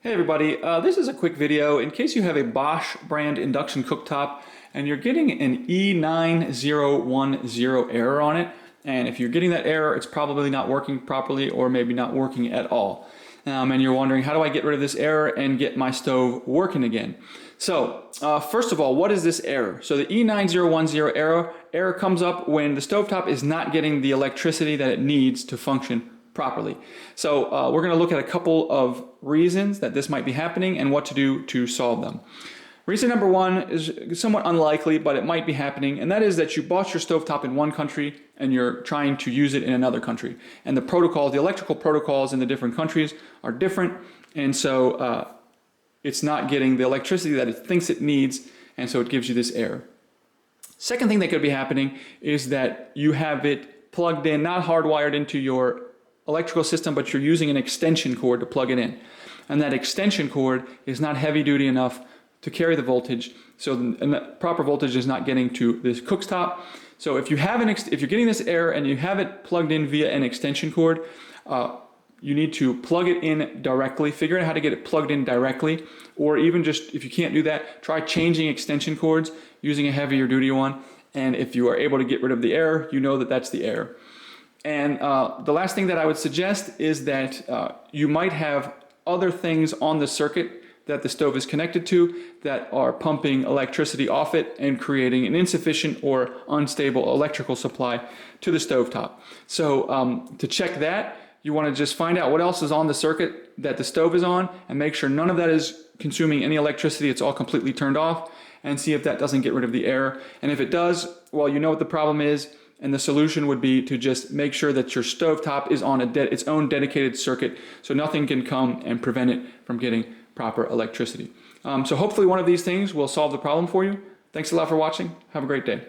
Hey everybody, this is a quick video in case you have a Bosch brand induction cooktop and you're getting an E9010 error on it. And if you're getting that error, it's probably not working properly or maybe not working at all. And you're wondering, how do I get rid of this error and get my stove working again? So first of all, what is this error? So the E9010 error comes up when the stovetop is not getting the electricity that it needs to function properly. So we're going to look at a couple of reasons that this might be happening and what to do to solve them. Reason number one is somewhat unlikely, but it might be happening, and that is that you bought your stovetop in one country and you're trying to use it in another country. And the protocols, the electrical protocols in the different countries are different, and so it's not getting the electricity that it thinks it needs, and so it gives you this error. Second thing that could be happening is that you have it plugged in, not hardwired into your electrical system, but you're using an extension cord to plug it in. And that extension cord is not heavy duty enough to carry the voltage, so the proper voltage is not getting to this cooktop. So if you have if you're getting this error and you have it plugged in via an extension cord, you need to plug it in directly, figure out how to get it plugged in directly, or even just, if you can't do that, try changing extension cords using a heavier duty one. And if you are able to get rid of the error, you know that that's the error. And the last thing that I would suggest is that you might have other things on the circuit that the stove is connected to that are pumping electricity off it and creating an insufficient or unstable electrical supply to the stovetop. So to check that, you want to just find out what else is on the circuit that the stove is on and make sure none of that is consuming any electricity. It's all completely turned off, and see if that doesn't get rid of the error. And if it does, well, you know what the problem is. And the solution would be to just make sure that your stovetop is on its own dedicated circuit, so nothing can come and prevent it from getting proper electricity. So hopefully one of these things will solve the problem for you. Thanks a lot for watching. Have a great day.